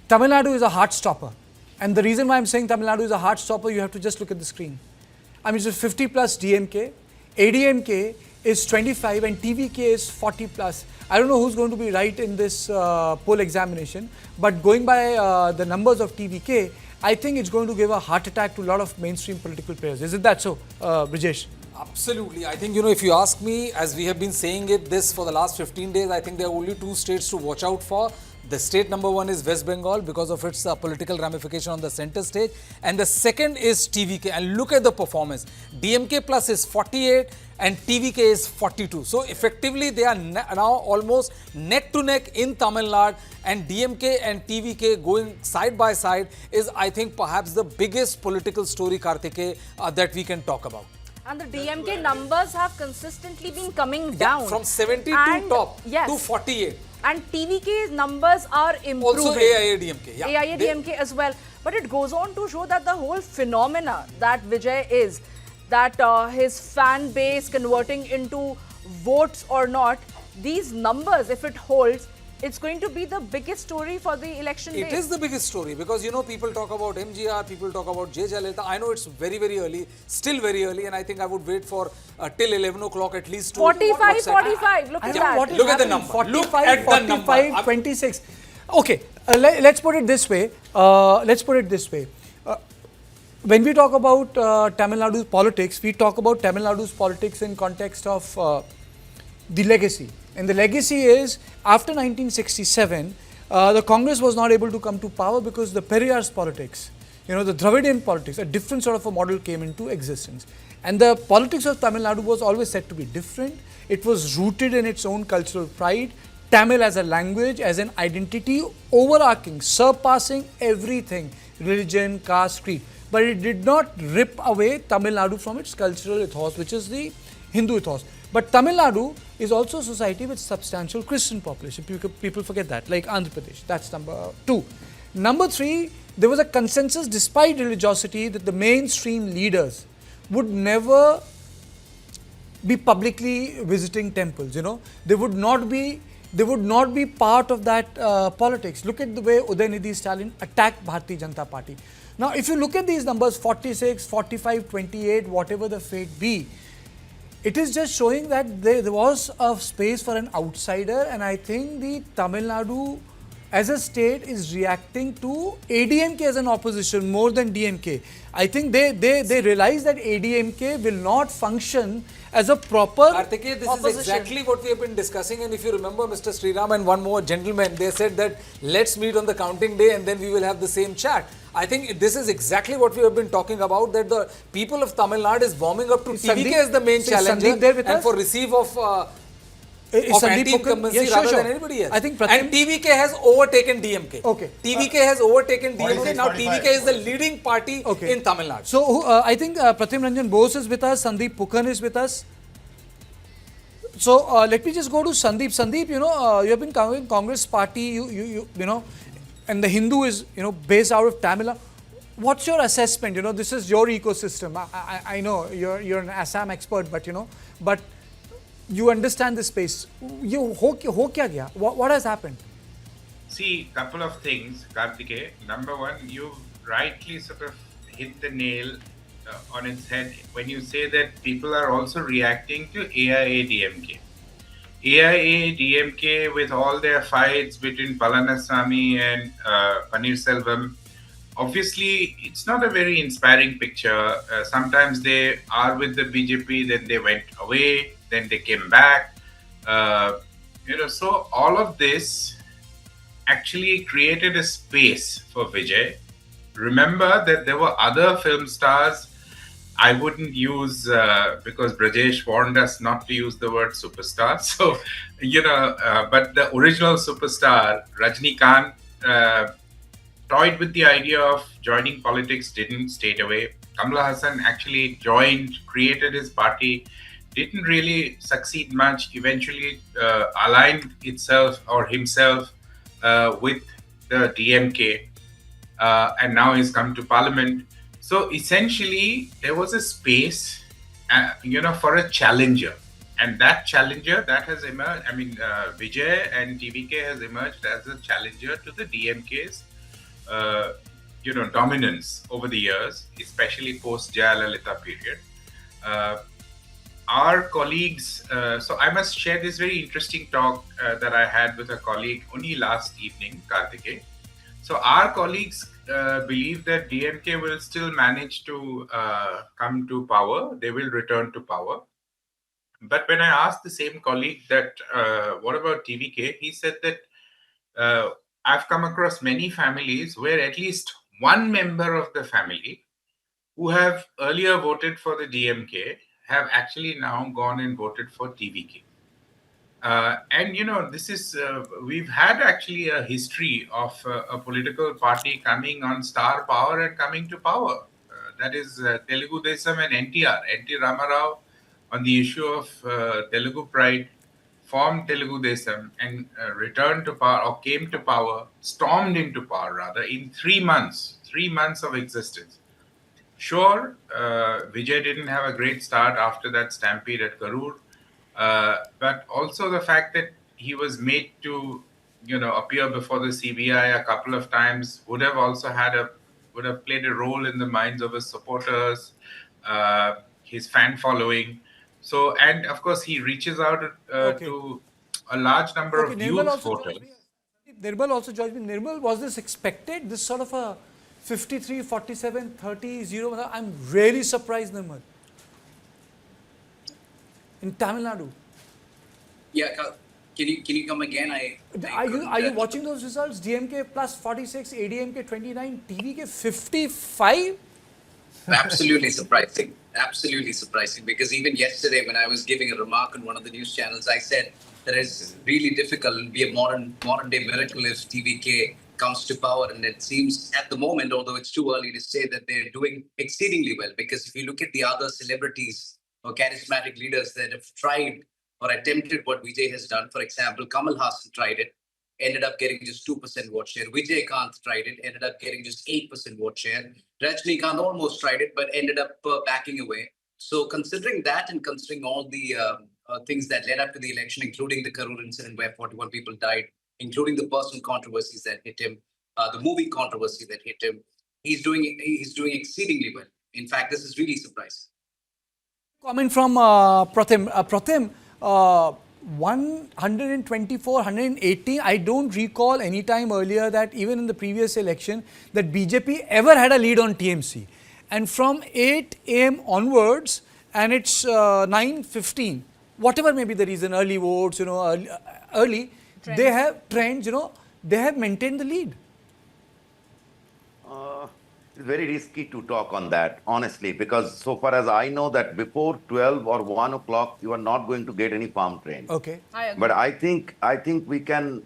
Tamil Nadu is a heart stopper. And the reason why I'm saying Tamil Nadu is a heart stopper, you have to just look at the screen. I mean, it's 50 plus DMK, ADMK is 25 and TVK is 40 plus. I don't know who's going to be right in this poll examination, but going by the numbers of TVK, I think it's going to give a heart attack to a lot of mainstream political players. Isn't that so, Brijesh? Absolutely. I think, if you ask me, as we have been saying this for the last 15 days, I think there are only two states to watch out for. The state number one is West Bengal because of its political ramification on the center stage. And the second is TVK. And look at the performance. DMK plus is 48 and TVK is 42. So effectively, they are now almost neck to neck in Tamil Nadu. And DMK and TVK going side by side is, I think, perhaps the biggest political story, Karthike, that we can talk about. And the DMK numbers have consistently been coming down. From 70 to top to 48. And TVK's numbers are improving. Also AIADMK. Yeah. AIADMK as well. But it goes on to show that the whole phenomena that Vijay is, that his fan base converting into votes or not, these numbers, if it holds, it's going to be the biggest story for the election day. It is the biggest story because, people talk about MGR, people talk about J. Jalita. I know it's very, very early, still very early, and I think I would wait for till 11 o'clock at least to... 45, 45, look at that. Look at the number. 45, 45, 26. Okay, let's put it this way. When we talk about Tamil Nadu's politics, we talk about Tamil Nadu's politics in context of the legacy. And the legacy is, after 1967, the Congress was not able to come to power because the Periyar's politics, the Dravidian politics, a different sort of a model came into existence. And the politics of Tamil Nadu was always said to be different. It was rooted in its own cultural pride, Tamil as a language, as an identity, overarching, surpassing everything, religion, caste, creed. But it did not rip away Tamil Nadu from its cultural ethos, which is the Hindu ethos. But Tamil Nadu is also a society with substantial Christian population. People forget that, like Andhra Pradesh. That's number 2. Number 3, there was a consensus despite religiosity that the mainstream leaders would never be publicly visiting temples, They would not be part of that politics. Look at the way Udayanidhi Stalin attacked Bharatiya Janata Party. Now, if you look at these numbers, 46, 45, 28, whatever the fate be, it is just showing that there was a space for an outsider, and I think the Tamil Nadu as a state is reacting to ADMK as an opposition more than DMK. I think they realize that ADMK will not function as a proper Karthike, this opposition. is exactly what we have been discussing, and if you remember Mr. Sriram and one more gentleman, they said that let's meet on the counting day and then we will have the same chat. I think this is exactly what we have been talking about, that the people of Tamil Nadu is warming up to TVK as the main challenger and for receive of anti-incumbency rather than anybody else. I think and TVK has overtaken DMK. Okay. TVK has overtaken DMK. Now 45. TVK is the leading party in Tamil Nadu. So I think Pratim Ranjan Bose is with us, Sandeep Pukhan is with us. So let me just go to Sandeep. Sandeep, you have been covering Congress party, you know, and the Hindu is, based out of Tamil Nadu. What's your assessment? This is your ecosystem. I know you're an Assam expert, but you understand the space. What has happened? See, couple of things, Karthike. Number one, you rightly sort of hit the nail on its head when you say that people are also reacting to AIADMK. AIADMK, with all their fights between Palaniswamy and Paneerselvam, obviously it's not a very inspiring picture. Sometimes they are with the BJP, then they went away, then they came back. So all of this actually created a space for Vijay. Remember that there were other film stars. I wouldn't use, because Brajesh warned us not to use the word superstar. So, but the original superstar, Rajnikant, toyed with the idea of joining politics, didn't, stayed away. Kamala Hassan actually joined, created his party, didn't really succeed much, eventually aligned itself or himself with the DMK, and now he's come to parliament. So essentially, there was a space, for a challenger. And that challenger that has emerged, Vijay and TVK has emerged as a challenger to the DMK's uh, dominance over the years, especially post Jayalalitha period. Our colleagues, so I must share this very interesting talk that I had with a colleague only last evening, Karthike. So our colleagues believe that DMK will still manage to come to power. They will return to power. But when I asked the same colleague that, what about TVK? He said that I've come across many families where at least one member of the family who have earlier voted for the DMK have actually now gone and voted for TVK. And this is, we've had actually a history of a political party coming on star power and coming to power. That is Telugu Desam and NTR, NT Ramarao, on the issue of Telugu pride, formed Telugu Desam and returned to power, or came to power, stormed into power rather, in 3 months of existence. Sure, Vijay didn't have a great start after that stampede at Karur, but also the fact that he was made to, appear before the CBI a couple of times would have also would have played a role in the minds of his supporters, his fan following. So, and of course, he reaches out to a large number of youth voters. Nirmal also joined me. Nirmal, was this expected? This sort of a 53, 47, 30, 0. I'm really surprised, Nirmal. In Tamil Nadu. Yeah, can you come again? Are you watching those results? DMK plus 46, ADMK 29, TVK 55? Absolutely surprising. Absolutely surprising. Because even yesterday, when I was giving a remark on one of the news channels, I said that it's really difficult. It'll be a modern day miracle if TVK comes to power. And it seems at the moment, although it's too early to say, that they're doing exceedingly well. Because if you look at the other celebrities or charismatic leaders that have tried or attempted what Vijay has done, for example, Kamal Hassan tried it, ended up getting just 2% vote share. Vijay Kant tried it, ended up getting just 8% vote share. Rajnikant almost tried it, but ended up backing away. So considering that and considering all the things that led up to the election, including the Karur incident where 41 people died, including the personal controversies that hit him, the movie controversy that hit him, he's doing exceedingly well. In fact, this is really surprising. Comment from Pratham. Pratham, 124, 180. I don't recall any time earlier that even in the previous election that BJP ever had a lead on TMC. And from 8 a.m. onwards, and it's 9:15, whatever may be the reason, early votes, early, trends. They have trends, they have maintained the lead. It's very risky to talk on that, honestly, because so far as I know that before 12 or 1 o'clock, you are not going to get any farm train. Okay. I agree. But I think we can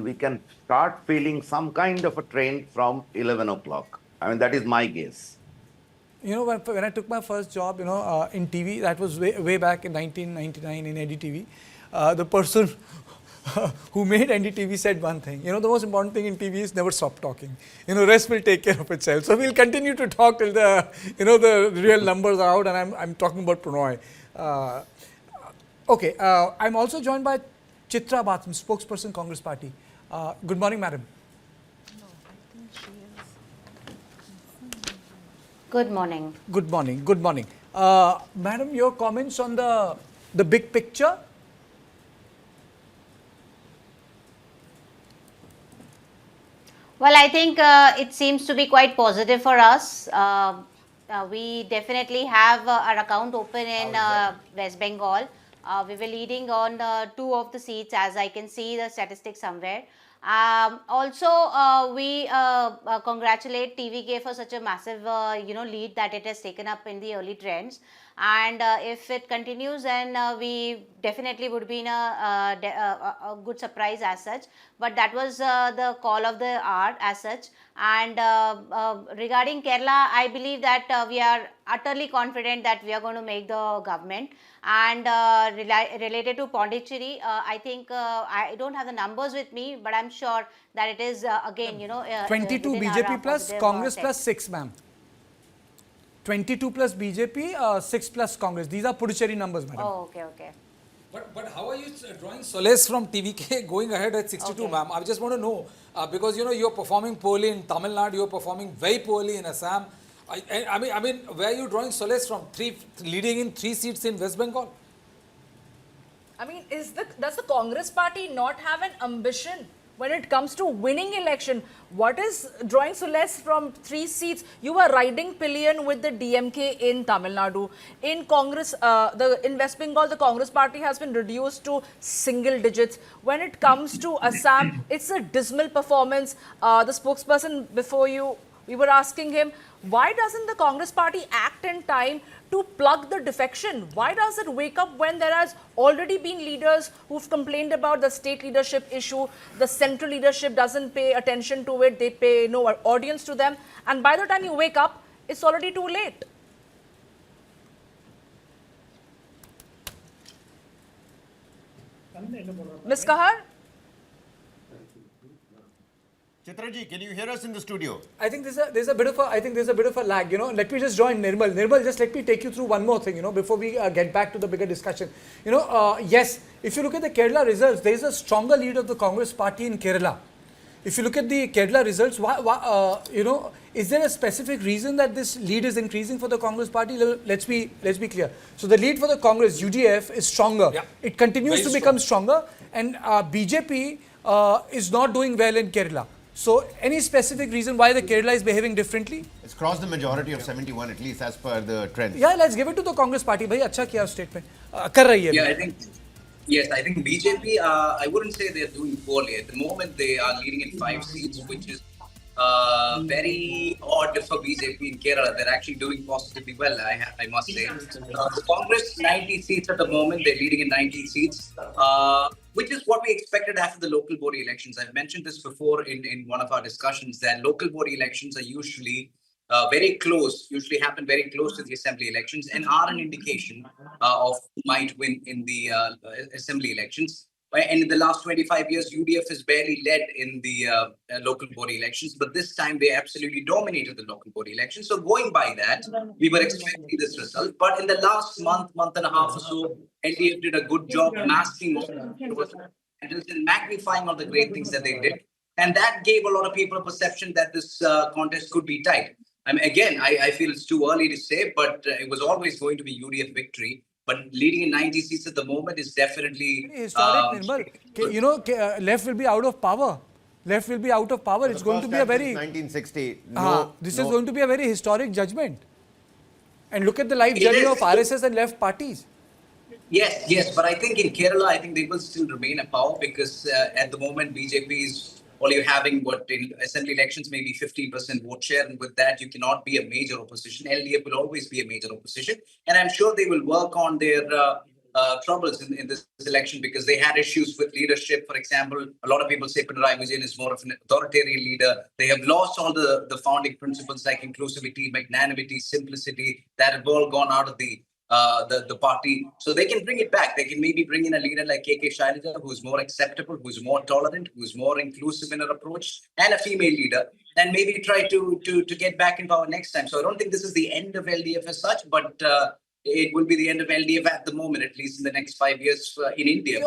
we can start feeling some kind of a trend from 11 o'clock. I mean, that is my guess. When I took my first job, in TV, that was way back in 1999 in NDTV, the person who made NDTV said one thing, the most important thing in TV is never stop talking. Rest will take care of itself. So we'll continue to talk till the, the real numbers are out, and I'm talking about Prannoy. Okay, I'm also joined by Chitra Batham, spokesperson, Congress Party. Good morning, madam. Good morning. Good morning. Good morning. Madam, your comments on the big picture? Well, I think it seems to be quite positive for us. We definitely have our account open in West Bengal. We were leading on 2 of the seats, as I can see the statistics somewhere. Also, we congratulate TVK for such a massive, lead that it has taken up in the early trends. And if it continues, then we definitely would be in a good surprise as such. But that was the call of the hour as such. And regarding Kerala, I believe that we are utterly confident that we are going to make the government. And related to Pondicherry, I think I don't have the numbers with me, but I'm sure that it is again, 22 BJP plus Congress plus 6, ma'am. 22 plus BJP, 6 plus Congress. These are Puducherry numbers, madam. Oh, okay. But how are you drawing solace from TVK going ahead at 62, Okay. ma'am? I just want to know because you're performing poorly in Tamil Nadu, you're performing very poorly in Assam. I mean, where are you drawing solace from? Leading in 3 seats in West Bengal. I mean, does the Congress party not have an ambition when it comes to winning election? What is drawing solace from 3 seats? You were riding pillion with the DMK in Tamil Nadu. In Congress, in West Bengal, the Congress party has been reduced to single digits. When it comes to Assam, it's a dismal performance. The spokesperson before you, we were asking him, why doesn't the Congress party act in time to plug the defection? Why does it wake up when there has already been leaders who've complained about the state leadership issue? The central leadership doesn't pay attention to it. They pay no audience to them. And by the time you wake up, it's already too late. Ms. Kahar? Chitraji, can you hear us in the studio? I think there's a bit of a lag. Let me just join Nirmal. Nirmal, just let me take you through one more thing. Before we get back to the bigger discussion. Yes, if you look at the Kerala results, there is a stronger lead of the Congress party in Kerala. If you look at the Kerala results, is there a specific reason that this lead is increasing for the Congress party? Let's be clear. So the lead for the Congress UDF is stronger. Yeah. It continues Very to become stronger, and BJP is not doing well in Kerala. So, any specific reason why the Kerala is behaving differently? It's crossed the majority of 71 at least as per the trend. Yeah, let's give it to the Congress party. Bhai, अच्छा किया state में. कर रही है. Yeah, I think BJP, I wouldn't say they're doing poorly. At the moment, they are leading in 5 seats, which is very odd for BJP in Kerala. They're actually doing positively well, I must say. Congress, 90 seats at the moment. They're leading in 90 seats, which is what we expected after the local body elections. I've mentioned this before in one of our discussions, that local body elections are usually very close, usually happen very close to the assembly elections, and are an indication of who might win in the assembly elections. And in the last 25 years, UDF has barely led in the local body elections, but this time they absolutely dominated the local body elections. So going by that, we were expecting this result. But in the last month and a half or so, LDF did a good job masking and magnifying all the great things that they did. And that gave a lot of people a perception that this contest could be tight. I mean, again, I feel it's too early to say, but it was always going to be UDF victory. But leading in 90 seats at the moment is definitely historic, Nirmal. Left will be out of power. Left will be out of power. It's going to be a very 1960. This is going to be a very historic judgment. And look at the life journey of RSS and left parties. Yes, but I think in Kerala, I think they will still remain a power because at the moment BJP is only having in assembly elections maybe 15% vote share, and with that you cannot be a major opposition. LDF will always be a major opposition, and I'm sure they will work on their troubles in this election because they had issues with leadership. For example, a lot of people say Pinarayi Vijayan is more of an authoritarian leader. They have lost all the founding principles like inclusivity, magnanimity, simplicity that have all gone out of the party. So they can bring it back. They can maybe bring in a leader like KK Shailaja, who's more acceptable, who's more tolerant, who's more inclusive in her approach, and a female leader, and maybe try to get back in power next time. So I don't think this is the end of LDF as such, but it will be the end of LDF at the moment, at least in the next 5 years in India.